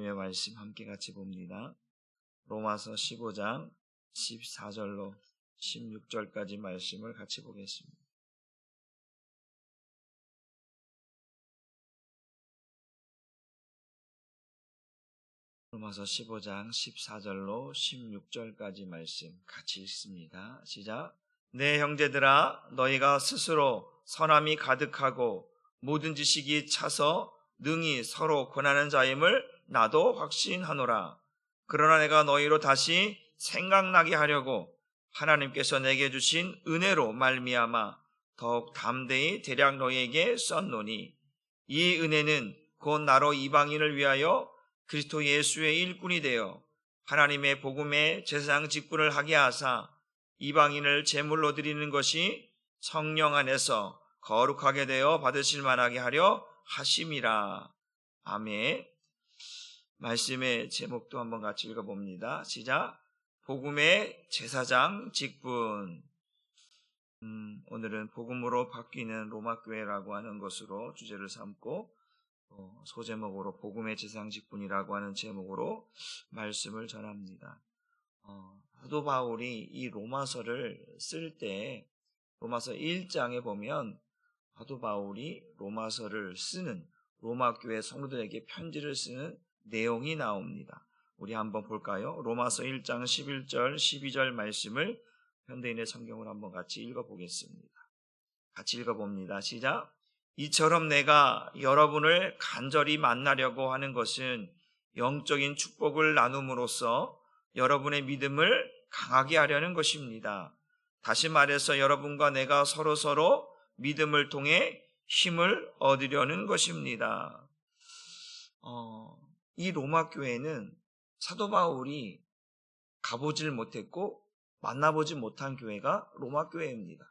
하나님의 말씀 함께 같이 봅니다. 로마서 15장 14절로 16절까지 말씀을 같이 보겠습니다. 로마서 15장 14절로 16절까지 말씀 같이 읽습니다. 시작. 내 형제들아, 너희가 스스로 선함이 가득하고 모든 지식이 차서 능히 서로 권하는 자임을 나도 확신하노라. 그러나 내가 너희로 다시 생각나게 하려고 하나님께서 내게 주신 은혜로 말미암아 더욱 담대히 대략 너희에게 썼노니, 이 은혜는 곧 나로 이방인을 위하여 그리스도 예수의 일꾼이 되어 하나님의 복음의 제사장 직분을 하게 하사 이방인을 제물로 드리는 것이 성령 안에서 거룩하게 되어 받으실 만하게 하려 하심이라. 아멘. 말씀의 제목도 한번 같이 읽어봅니다. 시작. 복음의 제사장 직분. 오늘은 복음으로 바뀌는 로마교회라고 하는 것으로 주제를 삼고 소제목으로 복음의 제사장 직분이라고 하는 제목으로 말씀을 전합니다. 사도 바울이 이 로마서를 쓸 때 로마서 1장에 보면 사도 바울이 로마서를 쓰는 로마교회 성도들에게 편지를 쓰는 내용이 나옵니다. 우리 한번 볼까요? 로마서 1장 11절 12절 말씀을 현대인의 성경을 한번 같이 읽어보겠습니다. 같이 읽어봅니다. 시작. 이처럼 내가 여러분을 간절히 만나려고 하는 것은 영적인 축복을 나눔으로써 여러분의 믿음을 강하게 하려는 것입니다. 다시 말해서 여러분과 내가 서로 믿음을 통해 힘을 얻으려는 것입니다. 이 로마 교회는 사도 바울이 가보질 못했고 만나보지 못한 교회가 로마 교회입니다.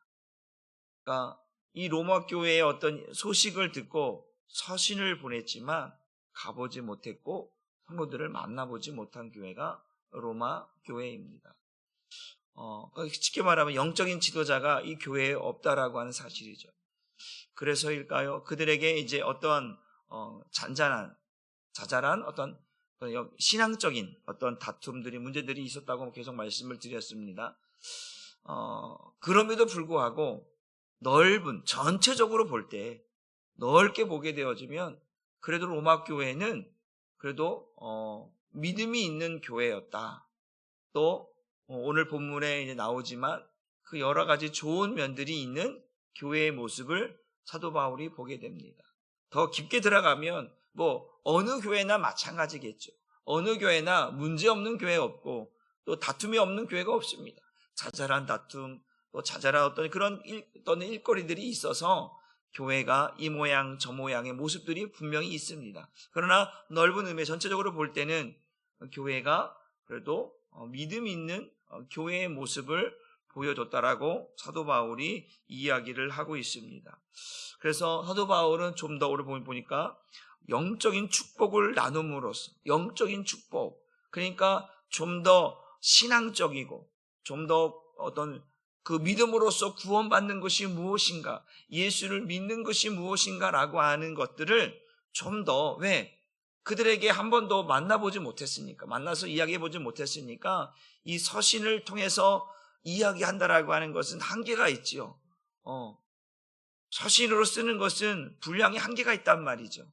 그러니까 이 로마 교회의 어떤 소식을 듣고 서신을 보냈지만 가보지 못했고 성도들을 만나보지 못한 교회가 로마 교회입니다. 쉽게 말하면 영적인 지도자가 이 교회에 없다라고 하는 사실이죠. 그래서일까요? 그들에게 이제 어떤 자잘한 어떤 신앙적인 어떤 다툼들이 문제들이 있었다고 계속 말씀을 드렸습니다. 그럼에도 불구하고 전체적으로 볼 때 넓게 보게 되어지면 그래도 로마 교회는 그래도 믿음이 있는 교회였다. 또 오늘 본문에 이제 나오지만 그 여러 가지 좋은 면들이 있는 교회의 모습을 사도 바울이 보게 됩니다. 더 깊게 들어가면 어느 교회나 마찬가지겠죠. 어느 교회나 문제없는 교회 없고 또 다툼이 없는 교회가 없습니다. 자잘한 다툼, 또 자잘한 어떤 그런 일거리들이 있어서 교회가 이 모양 저 모양의 모습들이 분명히 있습니다. 그러나 넓은 의미 전체적으로 볼 때는 교회가 그래도 믿음 있는 교회의 모습을 보여줬다라고 사도 바울이 이야기를 하고 있습니다. 그래서 사도 바울은 좀 더 오늘 보니까 영적인 축복을 나눔으로써 영적인 축복, 그러니까 좀 더 신앙적이고 좀 더 어떤 그 믿음으로써 구원받는 것이 무엇인가, 예수를 믿는 것이 무엇인가라고 하는 것들을 좀 더 그들에게 한 번도 만나보지 못했으니까, 만나서 이야기해보지 못했으니까 이 서신을 통해서 이야기한다라고 하는 것은 한계가 있지요. 서신으로 쓰는 것은 분량이 한계가 있단 말이죠.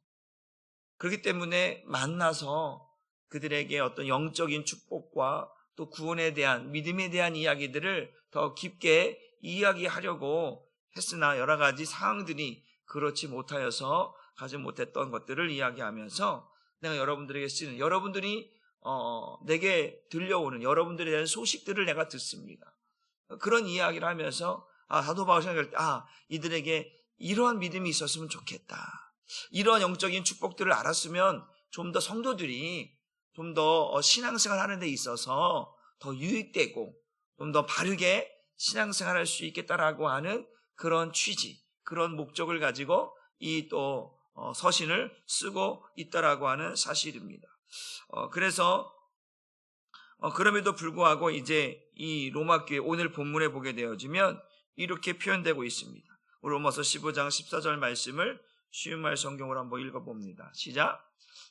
그렇기 때문에 만나서 그들에게 어떤 영적인 축복과 또 구원에 대한, 믿음에 대한 이야기들을 더 깊게 이야기하려고 했으나 여러 가지 상황들이 그렇지 못하여서 가지 못했던 것들을 이야기하면서 내가 여러분들에게 쓰는, 여러분들이 내게 들려오는 여러분들에 대한 소식들을 내가 듣습니다. 그런 이야기를 하면서 사도 바울이 생각할 때 이들에게 이러한 믿음이 있었으면 좋겠다. 이러한 영적인 축복들을 알았으면 좀 더 성도들이 좀 더 신앙생활 하는 데 있어서 더 유익되고 좀 더 바르게 신앙생활할 수 있겠다라고 하는 그런 취지, 그런 목적을 가지고 이 또 서신을 쓰고 있다라고 하는 사실입니다. 그래서 그럼에도 불구하고 이제 이 로마 교회 오늘 본문에 보게 되어지면 이렇게 표현되고 있습니다. 로마서 15장 14절 말씀을 쉬운 말 성경으로 한번 읽어봅니다. 시작.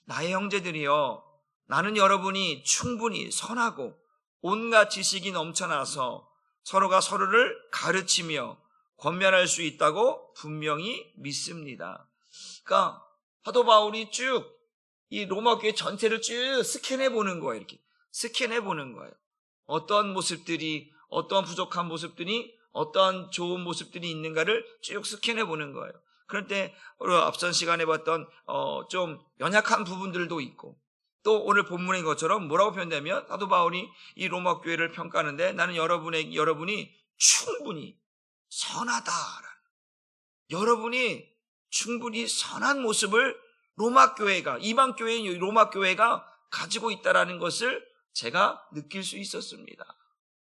나의 형제들이여, 나는 여러분이 충분히 선하고 온갖 지식이 넘쳐나서 서로가 서로를 가르치며 권면할 수 있다고 분명히 믿습니다. 그러니까 사도 바울이 쭉 이 로마 교회 전체를 쭉 스캔해 보는 거예요. 이렇게 스캔해 보는 거예요. 어떤 모습들이, 어떤 부족한 모습들이, 어떤 좋은 모습들이 있는가를 쭉 스캔해 보는 거예요. 그런데 앞선 시간에 봤던 좀 연약한 부분들도 있고, 또 오늘 본문인 것처럼 뭐라고 표현되면 사도 바울이 이 로마 교회를 평가하는데 나는 여러분이 충분히 선하다라는, 여러분이 충분히 선한 모습을 로마 교회가, 이방 교회인 로마 교회가 가지고 있다라는 것을 제가 느낄 수 있었습니다.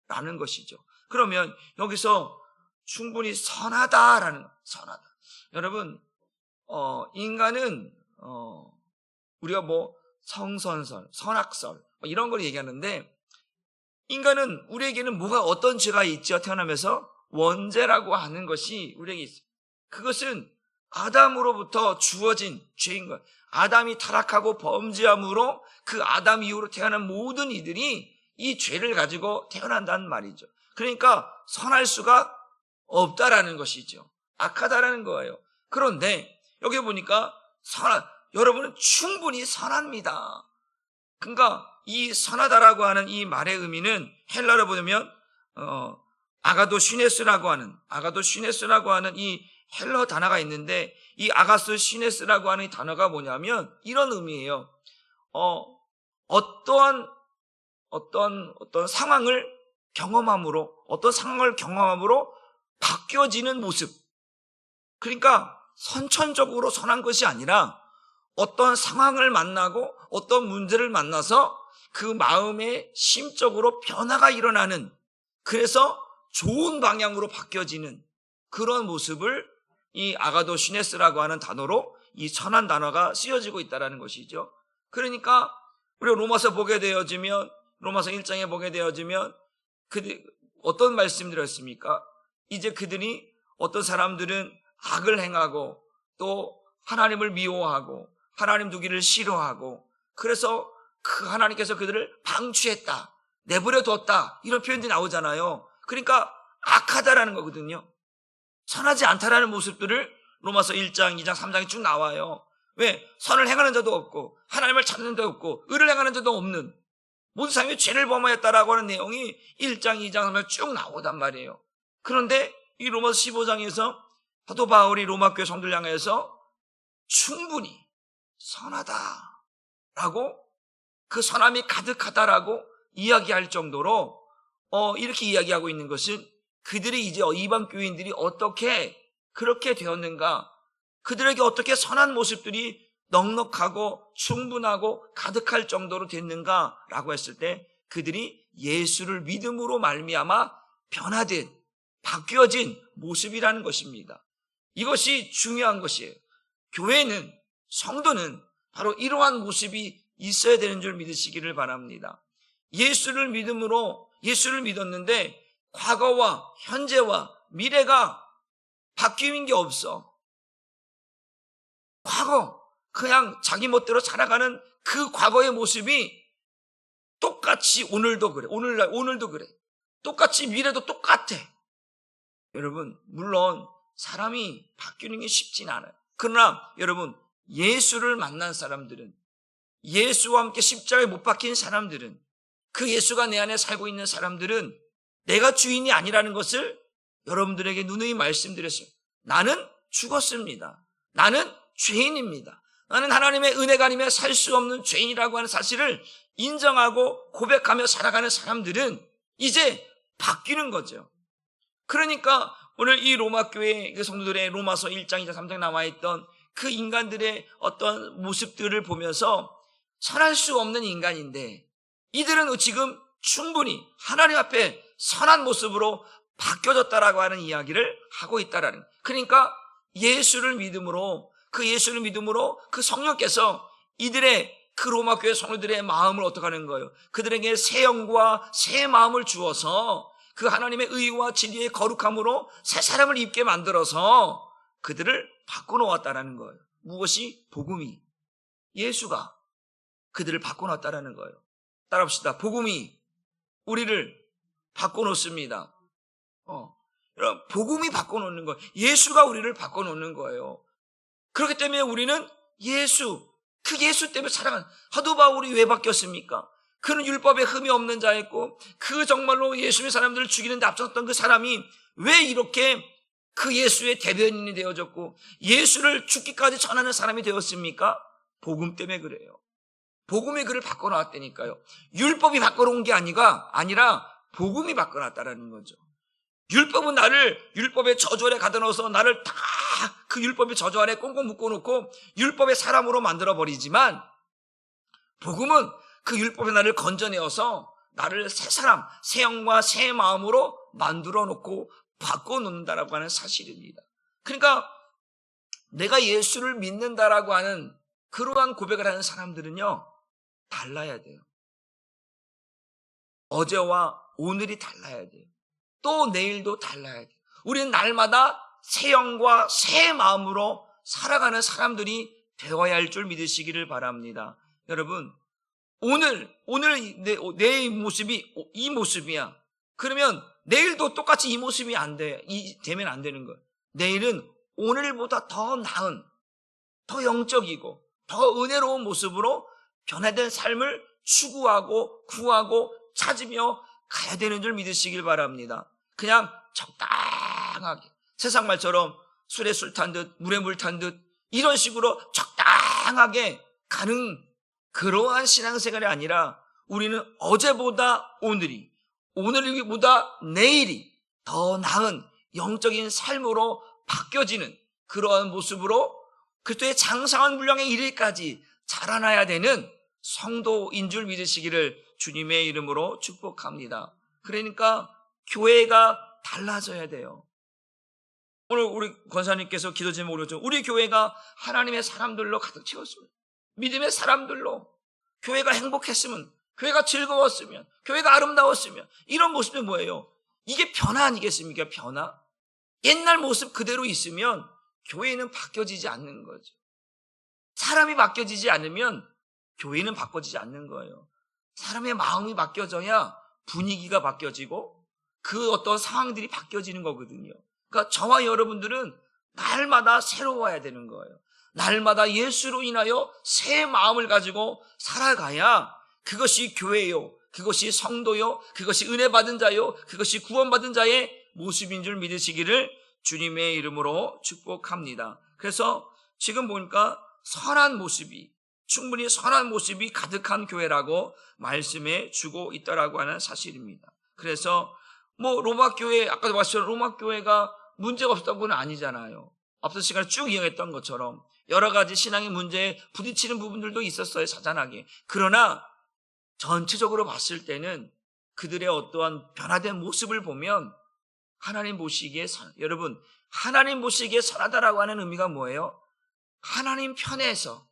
라는 것이죠. 그러면 여기서 충분히 선하다라는, 선하다. 여러분, 인간은, 우리가 뭐 성선설, 선악설, 이런 걸 얘기하는데, 인간은, 우리에게는 뭐가, 어떤 죄가 있죠? 태어나면서 원죄라고 하는 것이 우리에게 있어요. 그것은 아담으로부터 주어진 죄인 거예요. 아담이 타락하고 범죄함으로 그 아담 이후로 태어난 모든 이들이 이 죄를 가지고 태어난다는 말이죠. 그러니까 선할 수가 없다라는 것이죠. 악하다라는 거예요. 그런데 여기 보니까 여러분은 충분히 선합니다. 그러니까 이 선하다라고 하는 이 말의 의미는 헬라로 보면 아가도시네스라고 하는 이 헬러 단어가 있는데, 이 아가스시네스라고 하는 이 단어가 뭐냐면 이런 의미예요. 어떤 상황을 경험함으로 바뀌어지는 모습. 그러니까 선천적으로 선한 것이 아니라 어떤 상황을 만나고 어떤 문제를 만나서 그 마음의 심적으로 변화가 일어나는, 그래서 좋은 방향으로 바뀌어지는 그런 모습을 이 아가도시네스라고 하는 단어로 이 선한 단어가 쓰여지고 있다는 것이죠. 그러니까 우리가 로마서 1장에 보게 되어지면 어떤 말씀드렸습니까? 이제 그들이, 어떤 사람들은 악을 행하고 또 하나님을 미워하고 하나님 두기를 싫어하고, 그래서 그 하나님께서 그들을 방치했다, 내버려 뒀다, 이런 표현들이 나오잖아요. 그러니까 악하다라는 거거든요. 선하지 않다라는 모습들을 로마서 1장, 2장, 3장에 쭉 나와요. 왜? 선을 행하는 자도 없고 하나님을 찾는 자도 없고 의를 행하는 자도 없는 모든 사람이 죄를 범하였다라고 하는 내용이 1장, 2장, 3장 쭉 나오단 말이에요. 그런데 이 로마서 15장에서 사도 바울이 로마 교회 성도를 향해서 충분히 선하다라고, 그 선함이 가득하다라고 이야기할 정도로 이렇게 이야기하고 있는 것은, 그들이 이제 이방 교인들이 어떻게 그렇게 되었는가, 그들에게 어떻게 선한 모습들이 넉넉하고 충분하고 가득할 정도로 됐는가라고 했을 때, 그들이 예수를 믿음으로 말미암아 변화된, 바뀌어진 모습이라는 것입니다. 이것이 중요한 것이에요. 교회는, 성도는 바로 이러한 모습이 있어야 되는 줄 믿으시기를 바랍니다. 예수를 믿었는데 과거와 현재와 미래가 바뀐 게 없어. 과거, 그냥 자기 멋대로 살아가는 그 과거의 모습이 똑같이 오늘도 그래. 오늘도 그래. 똑같이 미래도 똑같아. 여러분, 물론 사람이 바뀌는 게 쉽진 않아요. 그러나 여러분, 예수를 만난 사람들은, 예수와 함께 십자가에 못 박힌 사람들은, 그 예수가 내 안에 살고 있는 사람들은 내가 주인이 아니라는 것을 여러분들에게 누누이 말씀드렸어요. 나는 죽었습니다. 나는 죄인입니다. 나는 하나님의 은혜가 아니면 살 수 없는 죄인이라고 하는 사실을 인정하고 고백하며 살아가는 사람들은 이제 바뀌는 거죠. 그러니까 오늘 이 로마 교회 성도들의 로마서 1장, 2장, 3장 남아있던 그 인간들의 어떤 모습들을 보면서 선할 수 없는 인간인데, 이들은 지금 충분히 하나님 앞에 선한 모습으로 바뀌어졌다라고 하는 이야기를 하고 있다라는. 그러니까 예수를 믿음으로 그 성령께서 이들의, 그 로마 교회 성도들의 마음을 어떻게 하는 거예요? 그들에게 새 영과 새 마음을 주어서 그 하나님의 의와 진리의 거룩함으로 새 사람을 입게 만들어서 그들을 바꿔놓았다라는 거예요. 무엇이? 복음이, 예수가, 그들을 바꿔놨다라는 거예요. 따라합시다. 복음이 우리를 바꿔놓습니다. 여러분, 복음이 바꿔놓는 거예요. 예수가 우리를 바꿔놓는 거예요. 그렇기 때문에 우리는 그 예수 때문에 살아가는, 사도 바울이 왜 바뀌었습니까? 그는 율법에 흠이 없는 자였고, 그 정말로 예수님의 사람들을 죽이는 데 앞섰던 그 사람이 왜 이렇게 그 예수의 대변인이 되어졌고, 예수를 죽기까지 전하는 사람이 되었습니까? 복음 때문에 그래요. 복음이 그를 바꿔놨다니까요. 율법이 바꿔놓은 게 아니라 복음이 바꿔놨다라는 거죠. 율법은 나를 율법의 저주 아래 가둬 넣어서 나를 다 그 율법의 저주 아래 꽁꽁 묶어놓고 율법의 사람으로 만들어버리지만, 복음은 그 율법의 나를 건져내어서 나를 새 사람, 새 영과 새 마음으로 만들어놓고 바꿔놓는다라고 하는 사실입니다. 그러니까 내가 예수를 믿는다라고 하는 그러한 고백을 하는 사람들은요, 달라야 돼요. 어제와 오늘이 달라야 돼요. 또 내일도 달라야 돼요. 우리는 날마다 새 영과 새 마음으로 살아가는 사람들이 되어야 할 줄 믿으시기를 바랍니다. 여러분, 오늘 내 모습이 이 모습이야. 그러면 내일도 똑같이 이 모습이 되면 안 되는 거예요. 내일은 오늘보다 더 나은, 더 영적이고 더 은혜로운 모습으로 변화된 삶을 추구하고 구하고 찾으며 가야 되는 줄 믿으시길 바랍니다. 그냥 적당하게, 세상 말처럼 술에 술 탄 듯 물에 물 탄 듯 이런 식으로 적당하게 가는 그러한 신앙생활이 아니라, 우리는 어제보다 오늘보다 내일이 더 나은 영적인 삶으로 바뀌어지는 그러한 모습으로 그리스도의 장성한 분량에 이르기까지 자라나야 되는 성도인 줄 믿으시기를 주님의 이름으로 축복합니다. 그러니까 교회가 달라져야 돼요. 오늘 우리 권사님께서 기도 제목으로 그러죠. 우리 교회가 하나님의 사람들로 가득 채웠으면, 믿음의 사람들로, 교회가 행복했으면, 교회가 즐거웠으면, 교회가 아름다웠으면, 이런 모습이 뭐예요? 이게 변화 아니겠습니까? 변화. 옛날 모습 그대로 있으면 교회는 바뀌어지지 않는 거죠. 사람이 바뀌어지지 않으면 교회는 바꿔지지 않는 거예요. 사람의 마음이 바뀌어져야 분위기가 바뀌어지고 그 어떤 상황들이 바뀌어지는 거거든요. 그러니까 저와 여러분들은 날마다 새로워야 되는 거예요. 날마다 예수로 인하여 새 마음을 가지고 살아가야 그것이 교회요, 그것이 성도요, 그것이 은혜 받은 자요, 그것이 구원받은 자의 모습인 줄 믿으시기를 주님의 이름으로 축복합니다. 그래서 지금 보니까 충분히 선한 모습이 가득한 교회라고 말씀해 주고 있다라고 하는 사실입니다. 그래서 로마 교회, 아까도 말씀드린 로마 교회가 문제가 없었던 건 아니잖아요. 앞서 시간에 쭉 이야기했던 것처럼 여러 가지 신앙의 문제에 부딪히는 부분들도 있었어요, 자잘하게. 그러나 전체적으로 봤을 때는 그들의 어떠한 변화된 모습을 보면 하나님 보시기에 여러분, 하나님 보시기에 선하다라고 하는 의미가 뭐예요? 하나님 편에서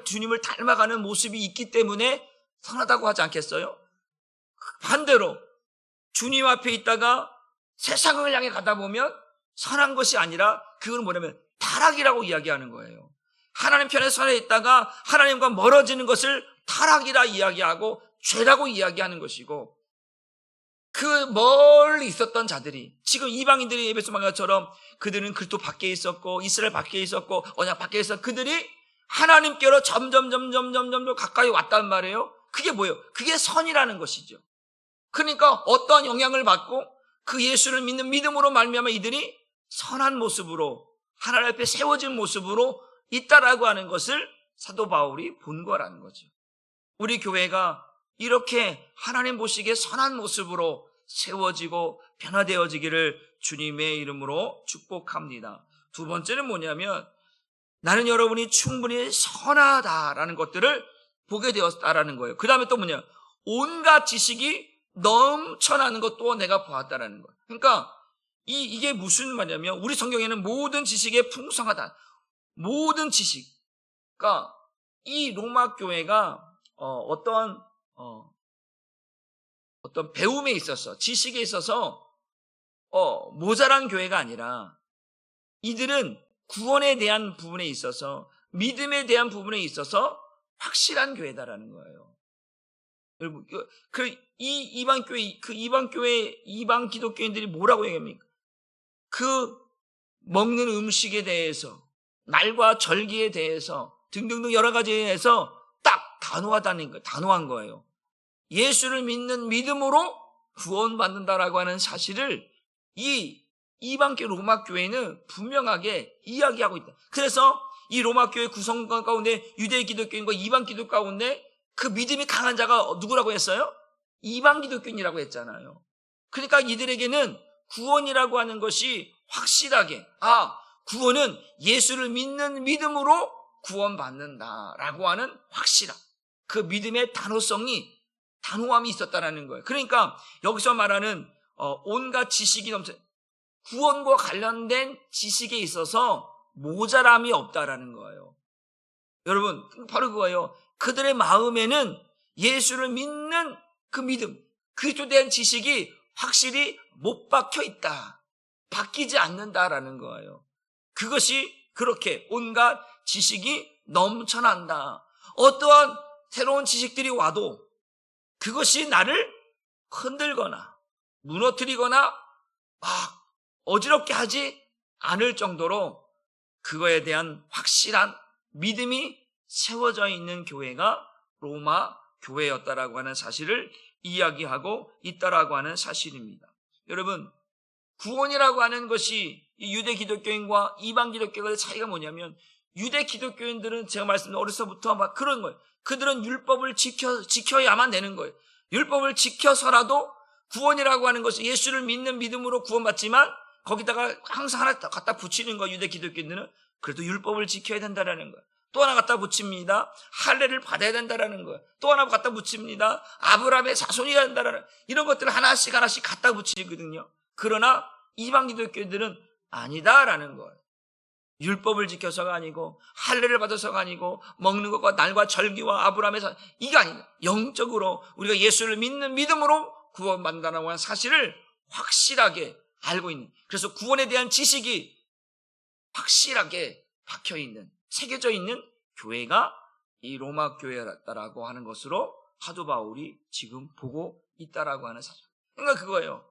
주님을 닮아가는 모습이 있기 때문에 선하다고 하지 않겠어요? 반대로 주님 앞에 있다가 세상을 향해 가다 보면 선한 것이 아니라 그건 뭐냐면 타락이라고 이야기하는 거예요. 하나님 편에 선에 있다가 하나님과 멀어지는 것을 타락이라 이야기하고 죄라고 이야기하는 것이고, 그 멀리 있었던 자들이 지금 이방인들이 에베소 방언처럼 그들은 그리스도 밖에 있었고 이스라엘 밖에 있었고 언약 밖에 있었고 그들이 하나님께로 점점 가까이 왔단 말이에요. 그게 뭐예요? 그게 선이라는 것이죠. 그러니까 어떠한 영향을 받고 그 예수를 믿는 믿음으로 말미암아 이들이 선한 모습으로 하나님 앞에 세워진 모습으로 있다라고 하는 것을 사도 바울이 본 거라는 거죠. 우리 교회가 이렇게 하나님 보시기에 선한 모습으로 세워지고 변화되어지기를 주님의 이름으로 축복합니다. 두 번째는 뭐냐면, 나는 여러분이 충분히 선하다라는 것들을 보게 되었다라는 거예요. 그 다음에 또 뭐냐, 온갖 지식이 넘쳐나는 것도 내가 보았다라는 거예요. 그러니까 이게 무슨 말이냐면, 우리 성경에는 모든 지식에 풍성하다, 모든 지식. 그러니까 이 로마 교회가 어떤 배움에 있어서, 지식에 있어서 모자란 교회가 아니라, 이들은 구원에 대한 부분에 있어서, 믿음에 대한 부분에 있어서 확실한 교회다라는 거예요. 여러분, 이방 교회, 이방 기독교인들이 뭐라고 얘기합니까? 그 먹는 음식에 대해서, 날과 절기에 대해서 등등등 여러 가지에 대해서 딱 단호한 거예요. 예수를 믿는 믿음으로 구원받는다라고 하는 사실을 이 이방교 로마 교회는 분명하게 이야기하고 있다. 그래서 이 로마 교회 구성 가운데 유대 기독교인과 이방 기독교 가운데 그 믿음이 강한 자가 누구라고 했어요? 이방 기독교인이라고 했잖아요. 그러니까 이들에게는 구원이라고 하는 것이 확실하게, 구원은 예수를 믿는 믿음으로 구원받는다라고 하는 확실함, 그 믿음의 단호함이 있었다라는 거예요. 그러니까 여기서 말하는 온갖 지식이 넘쳐, 구원과 관련된 지식에 있어서 모자람이 없다라는 거예요. 여러분, 바로 그거예요. 그들의 마음에는 예수를 믿는 그 믿음, 그리스도에 대한 지식이 확실히 못 박혀 있다, 바뀌지 않는다라는 거예요. 그것이 그렇게 온갖 지식이 넘쳐난다. 어떠한 새로운 지식들이 와도 그것이 나를 흔들거나 무너뜨리거나 막 어지럽게 하지 않을 정도로 그거에 대한 확실한 믿음이 세워져 있는 교회가 로마 교회였다라고 하는 사실을 이야기하고 있다라고 하는 사실입니다. 여러분, 구원이라고 하는 것이 이 유대 기독교인과 이방 기독교의 차이가 뭐냐면, 유대 기독교인들은 제가 말씀드린 어려서부터 막 그런 거예요. 그들은 율법을 지켜야만 되는 거예요. 율법을 지켜서라도 구원이라고 하는 것이 예수를 믿는 믿음으로 구원받지만 거기다가 항상 하나 갖다 붙이는 거예요. 유대 기독교인들은 그래도 율법을 지켜야 된다라는 거예요. 또 하나 갖다 붙입니다. 할례를 받아야 된다라는 거예요. 또 하나 갖다 붙입니다. 아브라함의 자손이어야 된다라는, 이런 것들을 하나씩 갖다 붙이거든요. 그러나 이방 기독교인들은 아니다라는 거예요. 율법을 지켜서가 아니고 할례를 받아서가 아니고 먹는 것과 날과 절기와 아브라함의 이게 아니다. 영적으로 우리가 예수를 믿는 믿음으로 구원받는다는 하는 사실을 확실하게 알고 있는, 그래서 구원에 대한 지식이 확실하게 박혀있는, 새겨져 있는 교회가 이 로마 교회라고 하는 것으로 사도 바울이 지금 보고 있다라고 하는 사실. 그러니까 그거예요.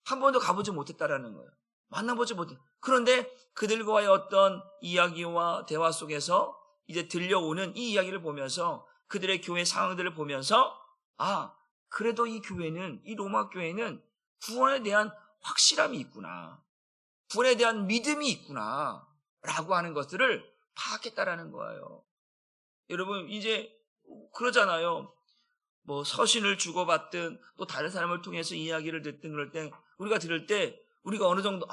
한 번도 가보지 못했다라는 거예요. 만나보지 못해. 그런데 그들과의 어떤 이야기와 대화 속에서 이제 들려오는 이 이야기를 보면서, 그들의 교회 상황들을 보면서, 그래도 이 교회는, 이 로마 교회는 구원에 대한 확실함이 있구나, 구원에 대한 믿음이 있구나 라고 하는 것들을 파악했다라는 거예요. 여러분, 이제 그러잖아요. 뭐 서신을 주고받든 또 다른 사람을 통해서 이야기를 듣든 그럴 때, 우리가 들을 때 우리가 어느 정도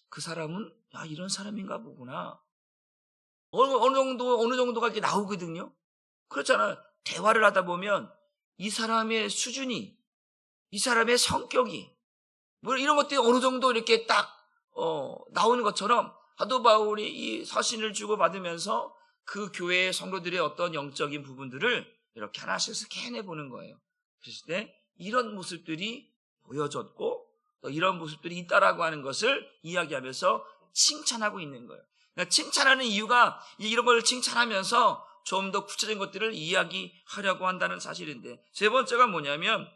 그 사람은 이런 사람인가 보구나, 어느 정도가 이렇게 나오거든요. 그렇잖아요. 대화를 하다 보면 이 사람의 수준이, 이 사람의 성격이, 뭐 이런 것들이 어느 정도 이렇게 딱 나오는 것처럼 사도 바울이 이 서신을 주고받으면서 그 교회의 성도들의 어떤 영적인 부분들을 이렇게 하나씩 캐내보는 거예요. 그랬을 때 이런 모습들이 보여졌고 또 이런 모습들이 있다라고 하는 것을 이야기하면서 칭찬하고 있는 거예요. 그러니까 칭찬하는 이유가 이런 걸 칭찬하면서 좀 더 구체적인 것들을 이야기하려고 한다는 사실인데, 세 번째가 뭐냐면,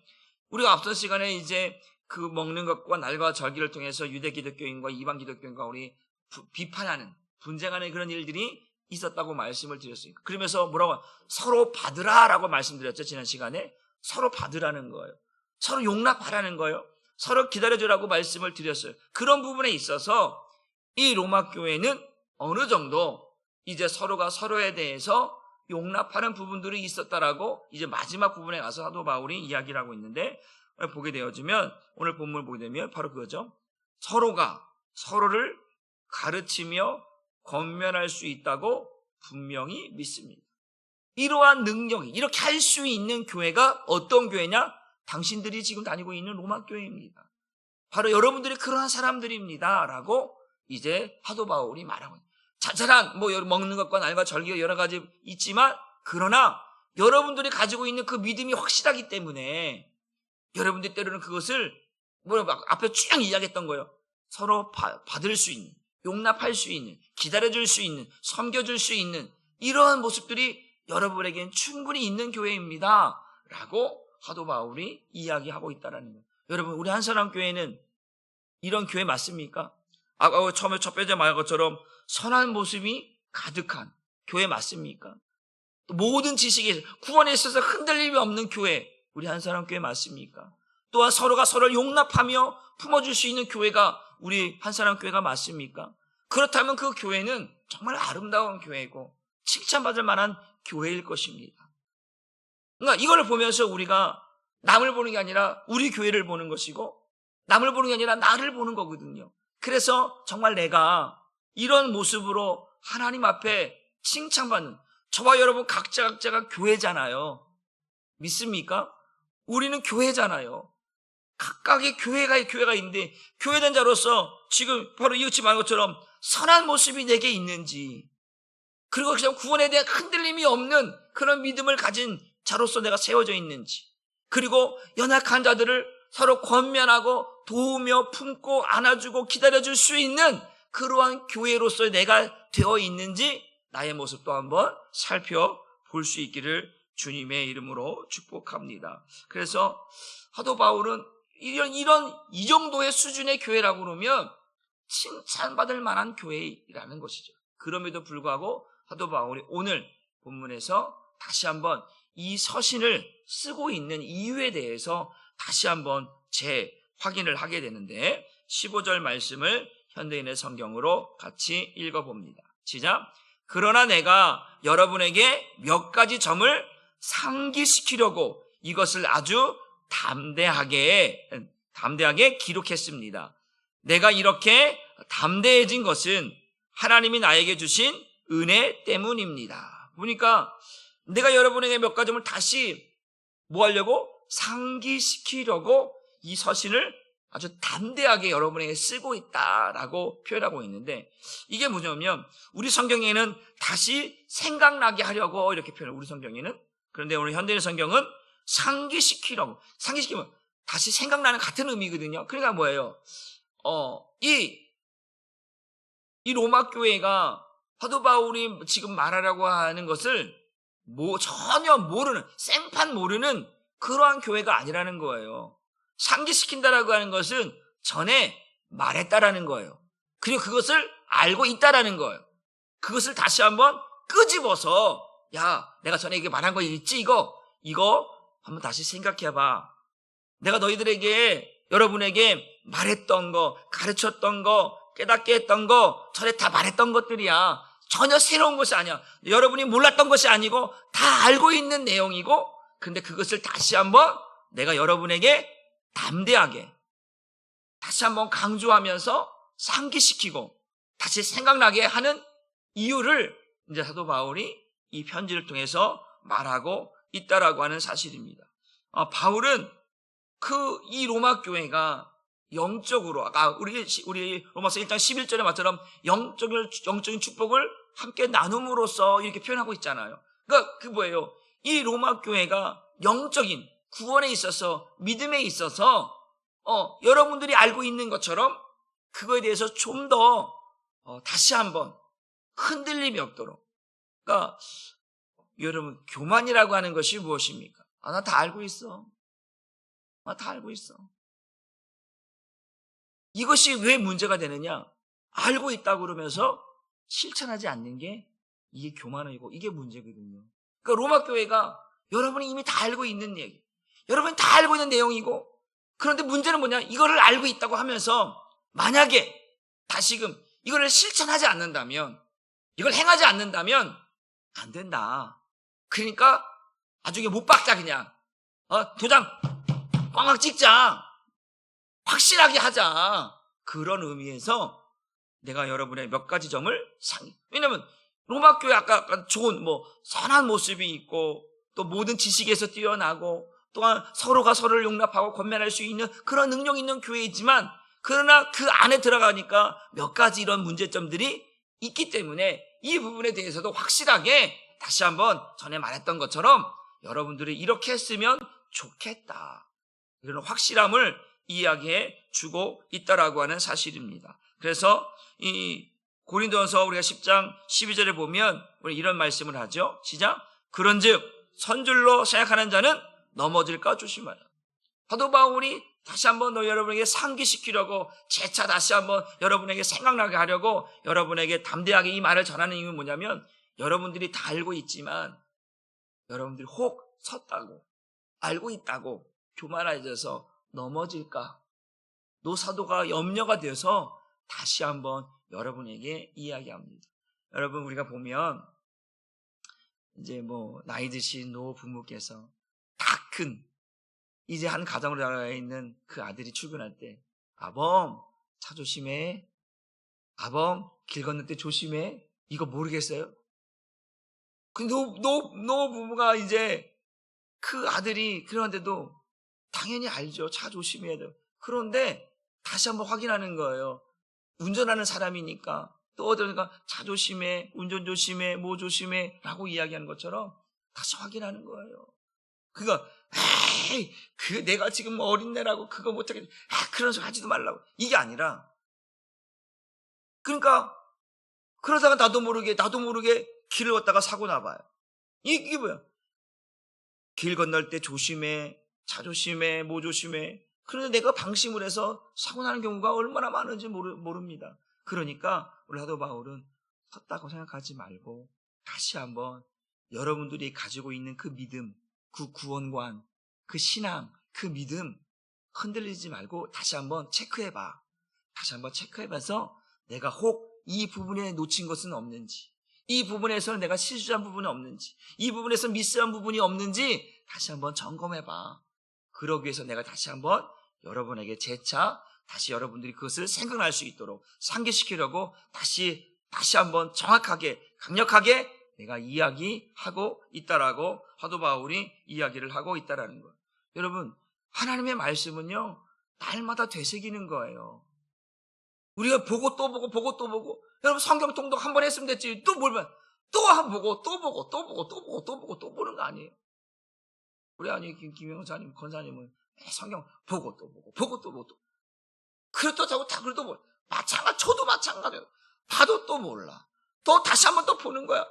우리가 앞선 시간에 이제 그 먹는 것과 날과 절기를 통해서 유대 기독교인과 이방 기독교인과 우리 비판하는, 분쟁하는 그런 일들이 있었다고 말씀을 드렸어요. 그러면서 뭐라고, 서로 받으라라고 말씀드렸죠. 지난 시간에 서로 받으라는 거예요. 서로 용납하라는 거예요. 서로 기다려주라고 말씀을 드렸어요. 그런 부분에 있어서 이 로마 교회는 어느 정도 이제 서로가 서로에 대해서 용납하는 부분들이 있었다라고 이제 마지막 부분에 가서 사도 바울이 이야기를 하고 있는데, 보게 되어지면, 오늘 본문을 보게 되면 바로 그거죠. 서로가 서로를 가르치며 권면할 수 있다고 분명히 믿습니다. 이러한 능력이, 이렇게 할 수 있는 교회가 어떤 교회냐? 당신들이 지금 다니고 있는 로마 교회입니다. 바로 여러분들이 그러한 사람들입니다 라고 이제 사도 바울이 말하고 있습니다. 자잘한 먹는 것과 날과 절기가 여러 가지 있지만, 그러나 여러분들이 가지고 있는 그 믿음이 확실하기 때문에 여러분들 때로는 그것을 앞에 쭉 이야기했던 거예요. 서로 받을 수 있는, 용납할 수 있는, 기다려줄 수 있는, 섬겨줄 수 있는 이러한 모습들이 여러분에겐 충분히 있는 교회입니다 라고 사도 바울이 이야기하고 있다는 거예요. 여러분, 우리 한사람교회는 이런 교회 맞습니까? 아까 처음에 첫 번째 말한 것처럼 선한 모습이 가득한 교회 맞습니까? 또 모든 지식에 구원에 있어서 흔들림이 없는 교회, 우리 한사람교회 맞습니까? 또한 서로가 서로를 용납하며 품어줄 수 있는 교회가 우리 한사람교회가 맞습니까? 그렇다면 그 교회는 정말 아름다운 교회고 칭찬받을 만한 교회일 것입니다. 그러니까 이걸 보면서 우리가 남을 보는 게 아니라 우리 교회를 보는 것이고, 남을 보는 게 아니라 나를 보는 거거든요. 그래서 정말 내가 이런 모습으로 하나님 앞에 칭찬받는, 저와 여러분 각자가 교회잖아요. 믿습니까? 우리는 교회잖아요. 각각의 교회가 있는데, 교회된 자로서 지금 바로 이웃집 말한 것처럼 선한 모습이 내게 있는지, 그리고 그냥 구원에 대한 흔들림이 없는 그런 믿음을 가진 자로서 내가 세워져 있는지, 그리고 연약한 자들을 서로 권면하고 도우며 품고 안아주고 기다려줄 수 있는 그러한 교회로서 내가 되어 있는지 나의 모습도 한번 살펴볼 수 있기를 주님의 이름으로 축복합니다. 그래서 사도 바울은 이 정도의 수준의 교회라고 그러면 칭찬받을 만한 교회라는 것이죠. 그럼에도 불구하고 사도 바울이 오늘 본문에서 다시 한번 이 서신을 쓰고 있는 이유에 대해서 다시 한번 재확인을 하게 되는데, 15절 말씀을 현대인의 성경으로 같이 읽어봅니다. 시작. 그러나 내가 여러분에게 몇 가지 점을 상기시키려고 이것을 아주 담대하게 기록했습니다. 내가 이렇게 담대해진 것은 하나님이 나에게 주신 은혜 때문입니다. 보니까 내가 여러분에게 몇 가지 점을 다시 뭐 하려고? 상기시키려고 이 서신을 아주 담대하게 여러분에게 쓰고 있다라고 표현하고 있는데, 이게 뭐냐면 우리 성경에는 다시 생각나게 하려고 이렇게 표현해요. 우리 성경에는. 그런데 오늘 현대인 성경은 상기시키려고. 상기시키면 다시 생각나는 같은 의미거든요. 그러니까 뭐예요? 이 로마 교회가 사도 바울이 지금 말하려고 하는 것을 전혀 모르는, 생판 모르는 그러한 교회가 아니라는 거예요. 상기시킨다라고 하는 것은 전에 말했다라는 거예요. 그리고 그것을 알고 있다라는 거예요. 그것을 다시 한번 끄집어서, 야, 내가 전에 이게 말한 거 있지? 이거 한번 다시 생각해봐. 내가 여러분에게 말했던 거, 가르쳤던 거, 깨닫게 했던 거, 전에 다 말했던 것들이야. 전혀 새로운 것이 아니야. 여러분이 몰랐던 것이 아니고 다 알고 있는 내용이고, 근데 그것을 다시 한번 내가 여러분에게 담대하게 다시 한번 강조하면서 상기시키고 다시 생각나게 하는 이유를 이제 사도 바울이 이 편지를 통해서 말하고 있다라고 하는 사실입니다. 바울은 이 로마 교회가 영적으로, 아까 우리 로마서 1장 11절에 말처럼 영적인 축복을 함께 나눔으로써 이렇게 표현하고 있잖아요. 그러니까 그 뭐예요? 이 로마 교회가 영적인 구원에 있어서, 믿음에 있어서 여러분들이 알고 있는 것처럼 그거에 대해서 좀 더 다시 한번 흔들림이 없도록. 그러니까 여러분, 교만이라고 하는 것이 무엇입니까? 나 다 알고 있어. 다 알고 있어. 이것이 왜 문제가 되느냐? 알고 있다고 그러면서 실천하지 않는 게 이게 교만이고 이게 문제거든요. 그러니까 로마 교회가 여러분이 이미 다 알고 있는 얘기, 여러분이 다 알고 있는 내용이고, 그런데 문제는 뭐냐? 이거를 알고 있다고 하면서 만약에 다시금 이거를 실천하지 않는다면, 이걸 행하지 않는다면 안 된다. 그러니까 나중에 못 박자, 그냥 도장 꽝꽝 찍자, 확실하게 하자. 그런 의미에서 내가 여러분의 몇 가지 점을 왜냐면 로마 교회 아까 좋은 선한 모습이 있고, 또 모든 지식에서 뛰어나고, 또한 서로가 서로를 용납하고 권면할 수 있는 그런 능력 있는 교회이지만, 그러나 그 안에 들어가니까 몇 가지 이런 문제점들이 있기 때문에 이 부분에 대해서도 확실하게 다시 한번 전에 말했던 것처럼 여러분들이 이렇게 했으면 좋겠다, 이런 확실함을 이야기해 주고 있다라고 하는 사실입니다. 그래서 이 고린도전서 우리가 10장 12절에 보면 우리 이런 말씀을 하죠. 시작. 그런즉 선줄로 생각하는 자는 넘어질까 조심하라. 사도 바울이 다시 한번 여러분에게 상기시키려고 재차 다시 한번 여러분에게 생각나게 하려고 여러분에게 담대하게 이 말을 전하는 이유는 뭐냐면, 여러분들이 다 알고 있지만 여러분들이 혹 섰다고 알고 있다고 교만해져서 넘어질까, 사도가 염려가 되어서 다시 한번 여러분에게 이야기합니다. 여러분, 우리가 보면 이제 나이 드신 노부모께서 다 큰 이제 한 가정으로 나가 있는 그 아들이 출근할 때, 아범 차 조심해, 아범 길 건널 때 조심해, 이거 모르겠어요? 그 노부모가 이제 그 아들이 그러는데도 당연히 알죠. 차 조심해야 돼요. 그런데 다시 한번 확인하는 거예요. 운전하는 사람이니까 또 어디가 차 조심해, 운전 조심해, 뭐 조심해 라고 이야기하는 것처럼 다시 확인하는 거예요. 그거 에이, 내가 지금 어린애라고 그거 못하겠지, 그런 소리 하지도 말라고, 이게 아니라, 그러니까 그러다가 나도 모르게 길을 걷다가 사고 나봐요. 이게 뭐야? 길 건널 때 조심해, 차 조심해, 뭐 조심해. 그런데 내가 방심을 해서 사고 나는 경우가 얼마나 많은지 모릅니다. 그러니까 우리 사도 바울은 섰다고 생각하지 말고 다시 한번 여러분들이 가지고 있는 그 믿음, 그 구원관, 그 신앙, 그 믿음 흔들리지 말고 다시 한번 체크해봐. 다시 한번 체크해봐서 내가 혹 이 부분에 놓친 것은 없는지, 이 부분에서는 내가 실수한 부분이 없는지, 이 부분에서 미스한 부분이 없는지 다시 한번 점검해봐. 그러기 위해서 내가 다시 한번 여러분에게 재차 다시 여러분들이 그것을 생각날 수 있도록 상기시키려고 다시 한번 정확하게 강력하게 내가 이야기하고 있다라고 사도 바울이 이야기를 하고 있다라는 거예요. 여러분, 하나님의 말씀은요 날마다 되새기는 거예요. 우리가 보고 또 보고 보고 또 보고, 여러분 성경 통독 한 번 했으면 됐지, 또 뭘 봐, 또 한 번 보고 또 보고 또 보고 또 보고 또 보고 또 보는 거 아니에요. 우리 김영사님 권사님은 성경 보고 또 보고 보고 또 보고, 그렇다고 다 그래도 뭐 마찬가지, 저도 마찬가지예요. 봐도 또 몰라, 또 다시 한번 또 보는 거야.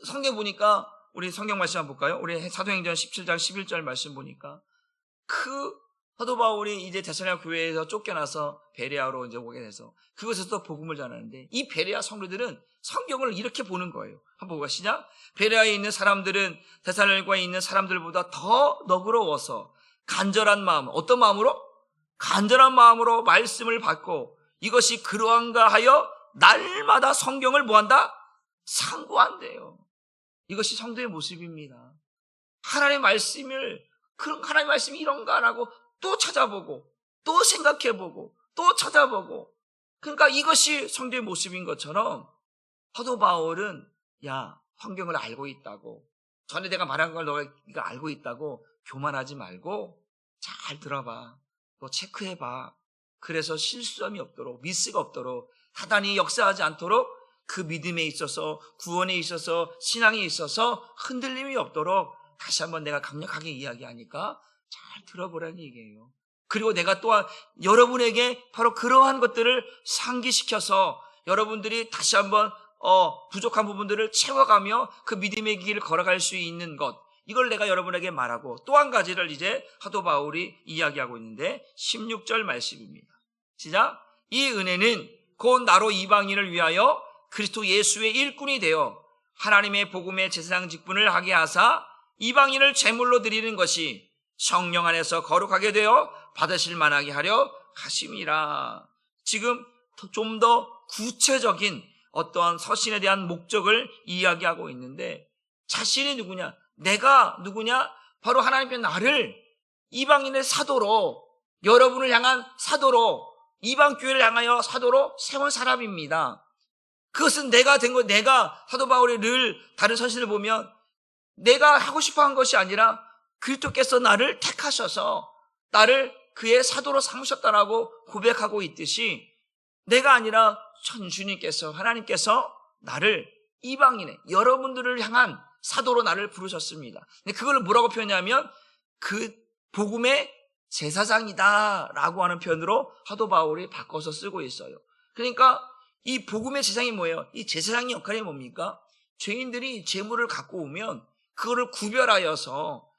성경 보니까 우리 성경 말씀 한번 볼까요? 우리 사도행전 17장 11절 말씀 보니까 사도 바울이 이제 데살로니가 교회에서 쫓겨나서 베레아로 이제 오게 돼서 그곳에서 또 복음을 전하는데, 이 베레아 성도들은 성경을 이렇게 보는 거예요. 한번 보고 시작. 베레아에 있는 사람들은 데살로니가에 있는 사람들보다 더 너그러워서 간절한 마음, 어떤 마음으로? 간절한 마음으로 말씀을 받고 이것이 그러한가 하여 날마다 성경을 뭐한다? 상고한대요. 이것이 성도의 모습입니다. 하나님의 말씀이 이런가라고 또 찾아보고 또 생각해보고 또 찾아보고, 그러니까 이것이 성도의 모습인 것처럼 사도 바울은 성경을 알고 있다고, 전에 내가 말한 걸 너가 이거 알고 있다고 교만하지 말고 잘 들어봐, 또 체크해봐. 그래서 실수함이 없도록, 미스가 없도록, 사단이 역사하지 않도록 그 믿음에 있어서, 구원에 있어서, 신앙에 있어서 흔들림이 없도록 다시 한번 내가 강력하게 이야기하니까 잘 들어보라는 얘기예요. 그리고 내가 또한 여러분에게 바로 그러한 것들을 상기시켜서 여러분들이 다시 한번 부족한 부분들을 채워가며 그 믿음의 길을 걸어갈 수 있는 것, 이걸 내가 여러분에게 말하고, 또 한 가지를 이제 사도 바울이 이야기하고 있는데 16절 말씀입니다. 시작. 이 은혜는 곧 나로 이방인을 위하여 그리스도 예수의 일꾼이 되어 하나님의 복음의 제사장 직분을 하게 하사 이방인을 제물로 드리는 것이 성령 안에서 거룩하게 되어 받으실 만하게 하려 하심이라. 지금 좀 더 구체적인 어떠한 서신에 대한 목적을 이야기하고 있는데, 자신이 누구냐? 내가 누구냐? 바로 하나님께서 나를 이방인의 사도로, 여러분을 향한 사도로, 이방 교회를 향하여 사도로 세운 사람입니다. 그것은 내가 된 거, 내가 사도 바울이 늘 다른 서신을 보면 내가 하고 싶어 한 것이 아니라 그리스도께서 나를 택하셔서 나를 그의 사도로 삼으셨다라고 고백하고 있듯이, 내가 아니라 주님께서, 하나님께서 나를 이방인의 여러분들을 향한 사도로 나를 부르셨습니다. 근데 그걸 뭐라고 표현하면 그 복음의 제사장이다 라고 하는 표현으로 사도 바울이 바꿔서 쓰고 있어요. 그러니까 이 복음의 제사장이 뭐예요? 이 제사장의 역할이 뭡니까? 죄인들이 재물을 갖고 오면 그거를 구별하여서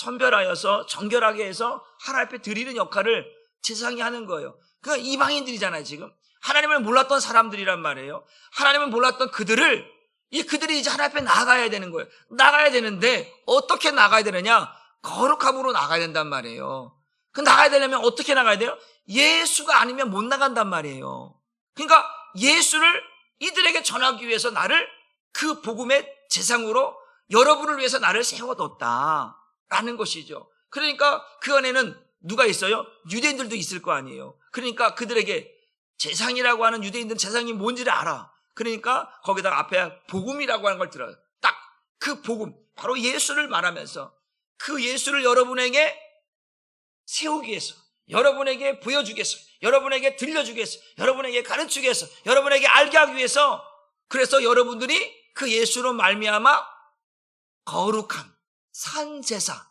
선별하여서 정결하게 해서 하나님 앞에 드리는 역할을 제사장이 하는 거예요. 그러니까 이방인들이잖아요. 지금 하나님을 몰랐던 사람들이란 말이에요. 하나님을 몰랐던 그들이 이제 하나님 앞에 나가야 되는 거예요. 나가야 되는데 어떻게 나가야 되느냐? 거룩함으로 나가야 된단 말이에요. 그 나가야 되려면 어떻게 나가야 돼요? 예수가 아니면 못 나간단 말이에요. 그러니까 예수를 이들에게 전하기 위해서 나를 그 복음의 제상으로 여러분을 위해서 나를 세워뒀다라는 것이죠. 그러니까 그 안에는 누가 있어요? 유대인들도 있을 거 아니에요. 그러니까 그들에게 제상이라고 하는 유대인들은 제상이 뭔지를 알아. 그러니까 거기다가 앞에 복음이라고 하는 걸 들어요. 딱 그 복음, 바로 예수를 말하면서 그 예수를 여러분에게 세우기 위해서, 여러분에게 보여주기 위해서, 여러분에게 들려주기 위해서, 여러분에게 가르치기 위해서, 여러분에게 알게 하기 위해서, 그래서 여러분들이 그 예수로 말미암아 거룩한 산제사,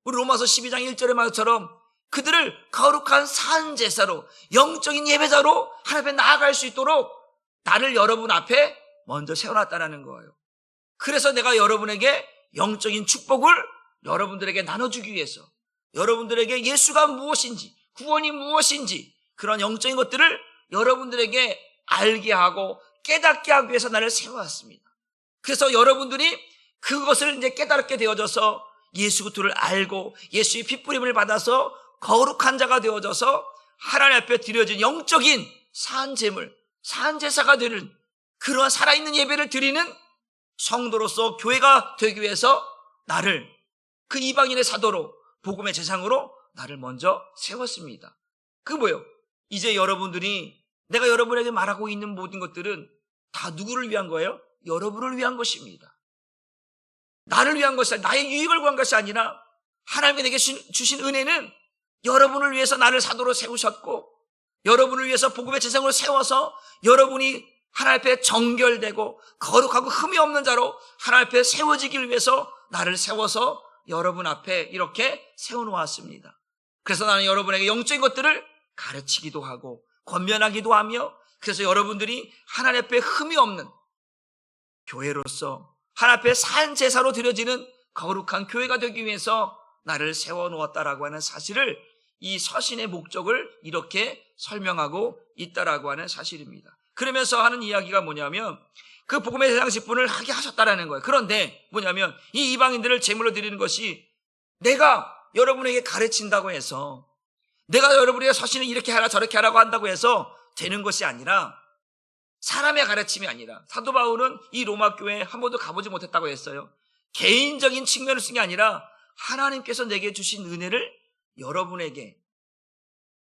우리 로마서 12장 1절의 말처럼 그들을 거룩한 산제사로, 영적인 예배자로 하나님 앞에 나아갈 수 있도록 나를 여러분 앞에 먼저 세워놨다는 거예요. 그래서 내가 여러분에게 영적인 축복을 여러분들에게 나눠주기 위해서, 여러분들에게 예수가 무엇인지, 구원이 무엇인지, 그런 영적인 것들을 여러분들에게 알게 하고 깨닫게 하기 위해서 나를 세워왔습니다. 그래서 여러분들이 그것을 이제 깨닫게 되어져서 예수 그리스도를 알고 예수의 핏부림을 받아서 거룩한 자가 되어져서 하나님 앞에 드려진 영적인 산제물, 산제사가 되는 그러한 살아있는 예배를 드리는 성도로서 교회가 되기 위해서 나를 그 이방인의 사도로, 복음의 제상으로 나를 먼저 세웠습니다. 그게 뭐예요? 이제 여러분들이, 내가 여러분에게 말하고 있는 모든 것들은 다 누구를 위한 거예요? 여러분을 위한 것입니다. 나를 위한 것이 아니라, 나의 유익을 구한 것이 아니라 하나님께 내게 주신 은혜는 여러분을 위해서 나를 사도로 세우셨고, 여러분을 위해서 복음의 제상으로 세워서 여러분이 하나님 앞에 정결되고 거룩하고 흠이 없는 자로 하나님 앞에 세워지기를 위해서 나를 세워서 여러분 앞에 이렇게 세워놓았습니다. 그래서 나는 여러분에게 영적인 것들을 가르치기도 하고 권면하기도 하며, 그래서 여러분들이 하나님 앞에 흠이 없는 교회로서 하나님 앞에 산 제사로 드려지는 거룩한 교회가 되기 위해서 나를 세워놓았다라고 하는 사실을, 이 서신의 목적을 이렇게 설명하고 있다라고 하는 사실입니다. 그러면서 하는 이야기가 뭐냐면 그 복음의 제상 직분을 하게 하셨다라는 거예요. 그런데 뭐냐면 이 이방인들을 제물로 드리는 것이 내가 여러분에게 가르친다고 해서, 내가 여러분에게 서신을 이렇게 하라 저렇게 하라고 한다고 해서 되는 것이 아니라, 사람의 가르침이 아니라, 사도 바울은 이 로마 교회에 한 번도 가보지 못했다고 했어요. 개인적인 측면을 쓴 게 아니라 하나님께서 내게 주신 은혜를 여러분에게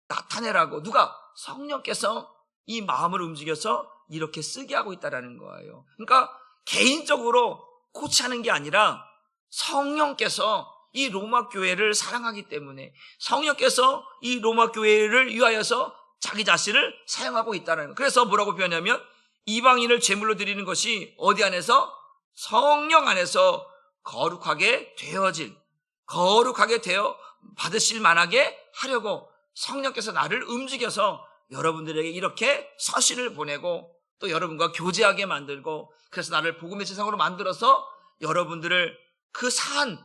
나타내라고, 누가? 성령께서 이 마음을 움직여서 이렇게 쓰게 하고 있다는 거예요. 그러니까 개인적으로 코치하는 게 아니라 성령께서 이 로마 교회를 사랑하기 때문에 성령께서 이 로마 교회를 위하여서 자기 자신을 사용하고 있다는 거예요. 그래서 뭐라고 표현하면 이방인을 제물로 드리는 것이 어디 안에서? 성령 안에서 거룩하게 되어 받으실 만하게 하려고 성령께서 나를 움직여서 여러분들에게 이렇게 서신을 보내고 또 여러분과 교제하게 만들고, 그래서 나를 복음의 제사장으로 만들어서 여러분들을 그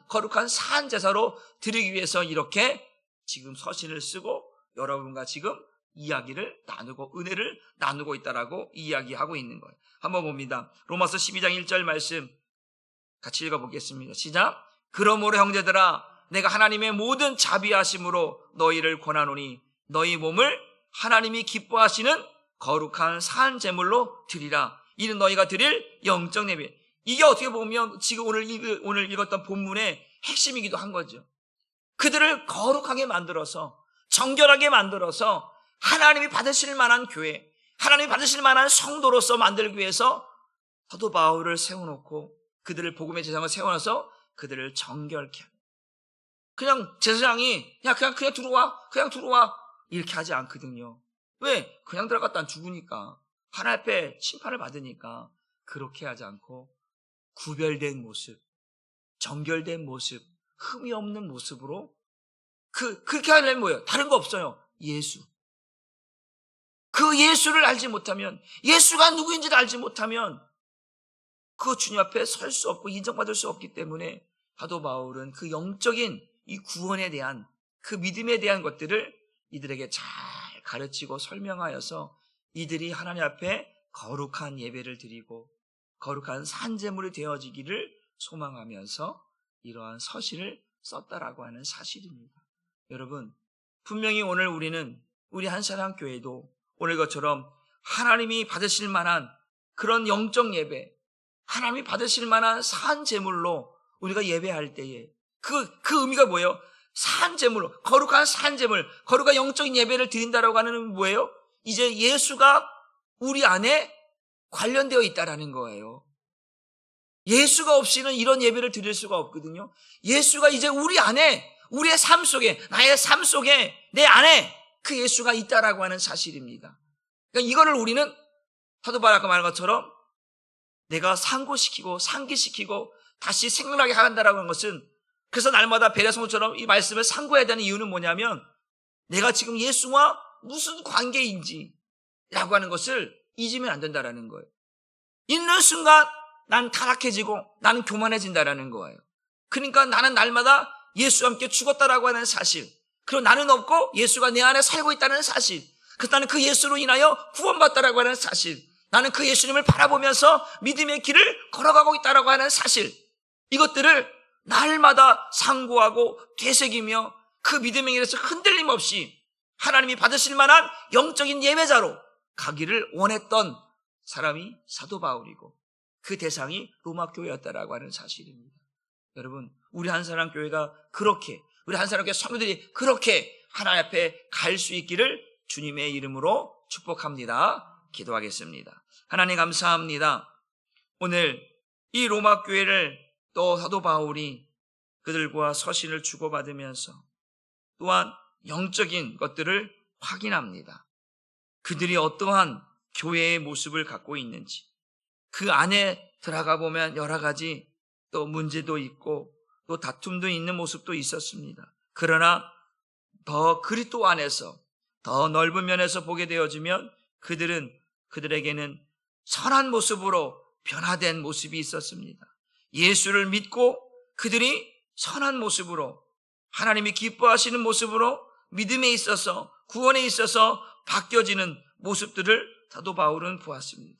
거룩한 산 제사로 드리기 위해서 이렇게 지금 서신을 쓰고 여러분과 지금 이야기를 나누고 은혜를 나누고 있다라고 이야기하고 있는 거예요. 한번 봅니다. 로마서 12장 1절 말씀 같이 읽어보겠습니다. 시작. 그러므로 형제들아, 내가 하나님의 모든 자비하심으로 너희를 권하노니 너희 몸을 하나님이 기뻐하시는 거룩한 산 제물로 드리라. 이는 너희가 드릴 영적 예배. 이게 어떻게 보면 지금 오늘 읽었던 본문의 핵심이기도 한 거죠. 그들을 거룩하게 만들어서, 정결하게 만들어서 하나님이 받으실 만한 교회, 하나님이 받으실 만한 성도로서 만들기 위해서 사도 바울을 세워놓고 그들을 복음의 제사장을 세워놔서 그들을 정결케 합니다. 그냥 제사장이 그냥 들어와 이렇게 하지 않거든요. 왜? 그냥 들어갔다 죽으니까, 하나님 앞에 심판을 받으니까. 그렇게 하지 않고 구별된 모습, 정결된 모습, 흠이 없는 모습으로 그렇게 하려면 뭐예요? 다른 거 없어요. 예수. 그 예수를 알지 못하면, 예수가 누구인지를 알지 못하면 그 주님 앞에 설 수 없고 인정받을 수 없기 때문에 사도 바울은 그 영적인 이 구원에 대한 그 믿음에 대한 것들을 이들에게 잘 가르치고 설명하여서 이들이 하나님 앞에 거룩한 예배를 드리고 거룩한 산제물이 되어지기를 소망하면서 이러한 서신을 썼다라고 하는 사실입니다. 여러분, 분명히 오늘 우리는 우리 한사랑 교회도 오늘 것처럼 하나님이 받으실 만한 그런 영적 예배, 하나님이 받으실 만한 산제물로 우리가 예배할 때에 그 의미가 뭐예요? 산제물로, 거룩한 산제물, 거룩한 영적인 예배를 드린다라고 하는 뭐예요? 이제 예수가 우리 안에 관련되어 있다라는 거예요. 예수가 없이는 이런 예배를 드릴 수가 없거든요. 예수가 이제 우리 안에, 우리의 삶 속에, 나의 삶 속에, 내 안에 그 예수가 있다라고 하는 사실입니다. 그러니까 이거를 우리는 사도 바울 아까 말한 것처럼 내가 상고시키고 상기시키고 다시 생각나게 한다라고 하는 것은, 그래서 날마다 베레송처럼 이 말씀을 상고해야 되는 이유는 뭐냐면 내가 지금 예수와 무슨 관계인지 라고 하는 것을 잊으면 안 된다라는 거예요. 있는 순간 난 타락해지고 나는 교만해진다라는 거예요. 그러니까 나는 날마다 예수와 함께 죽었다라고 하는 사실, 그리고 나는 없고 예수가 내 안에 살고 있다는 사실, 그래서 나는 그 예수로 인하여 구원받다라고 하는 사실, 나는 그 예수님을 바라보면서 믿음의 길을 걸어가고 있다라고 하는 사실, 이것들을 날마다 상고하고 되새기며 그 믿음의 길에서 흔들림 없이 하나님이 받으실 만한 영적인 예배자로 가기를 원했던 사람이 사도 바울이고 그 대상이 로마 교회였다라고 하는 사실입니다. 여러분, 우리 한사람 교회가 그렇게, 우리 한사람 교회 성도들이 그렇게 하나님 앞에 갈 수 있기를 주님의 이름으로 축복합니다. 기도하겠습니다. 하나님 감사합니다. 오늘 이 로마 교회를 또 사도 바울이 그들과 서신을 주고받으면서 또한 영적인 것들을 확인합니다. 그들이 어떠한 교회의 모습을 갖고 있는지, 그 안에 들어가 보면 여러 가지 또 문제도 있고 또 다툼도 있는 모습도 있었습니다. 그러나 더 그리스도 안에서 더 넓은 면에서 보게 되어지면 그들에게는 선한 모습으로 변화된 모습이 있었습니다. 예수를 믿고 그들이 선한 모습으로, 하나님이 기뻐하시는 모습으로 믿음에 있어서, 구원에 있어서 바뀌어지는 모습들을 사도 바울은 보았습니다.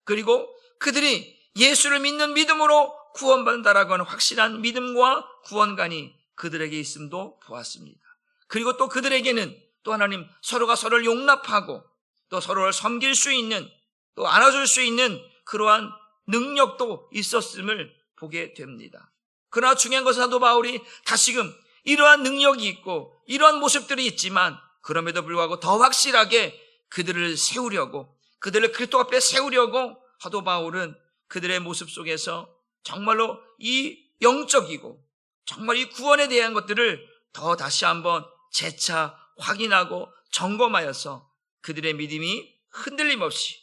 그리고 그들이 예수를 믿는 믿음으로 구원받는다라고 하는 확실한 믿음과 구원관이 그들에게 있음도 보았습니다. 그리고 또 그들에게는 또 하나님 서로가 서로를 용납하고 또 서로를 섬길 수 있는, 또 안아줄 수 있는 그러한 능력도 있었음을 보게 됩니다. 그러나 중요한 것은 사도 바울이 다시금 이러한 능력이 있고 이러한 모습들이 있지만 그럼에도 불구하고 더 확실하게 그들을 세우려고, 그들을 그리스도 앞에 세우려고 사도 바울은 그들의 모습 속에서 정말로 이 영적이고 정말 이 구원에 대한 것들을 더 다시 한번 재차 확인하고 점검하여서 그들의 믿음이 흔들림 없이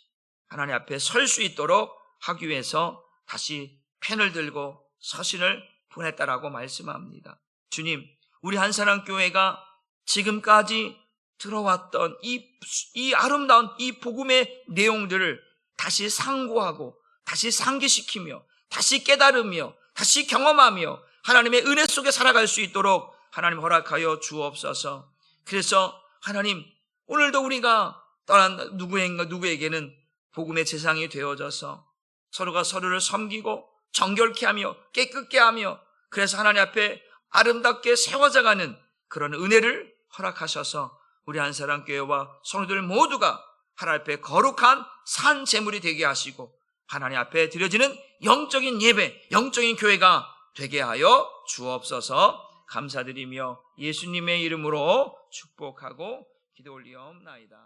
하나님 앞에 설 수 있도록 하기 위해서 다시 펜을 들고 서신을 보냈다라고 말씀합니다. 주님, 우리 한사람 교회가 지금까지 들어왔던 이 아름다운 이 복음의 내용들을 다시 상고하고 다시 상기시키며 다시 깨달으며 다시 경험하며 하나님의 은혜 속에 살아갈 수 있도록 하나님 허락하여 주옵소서. 그래서 하나님, 오늘도 우리가 떠난 누구에게는 복음의 재상이 되어져서 서로가 서로를 섬기고 정결케 하며 깨끗게 하며, 그래서 하나님 앞에 아름답게 세워져가는 그런 은혜를 허락하셔서 우리 한사람 교회와 성도들 모두가 하나님 앞에 거룩한 산 제물이 되게 하시고 하나님 앞에 드려지는 영적인 예배, 영적인 교회가 되게 하여 주옵소서. 감사드리며 예수님의 이름으로 축복하고 기도 올리옵나이다.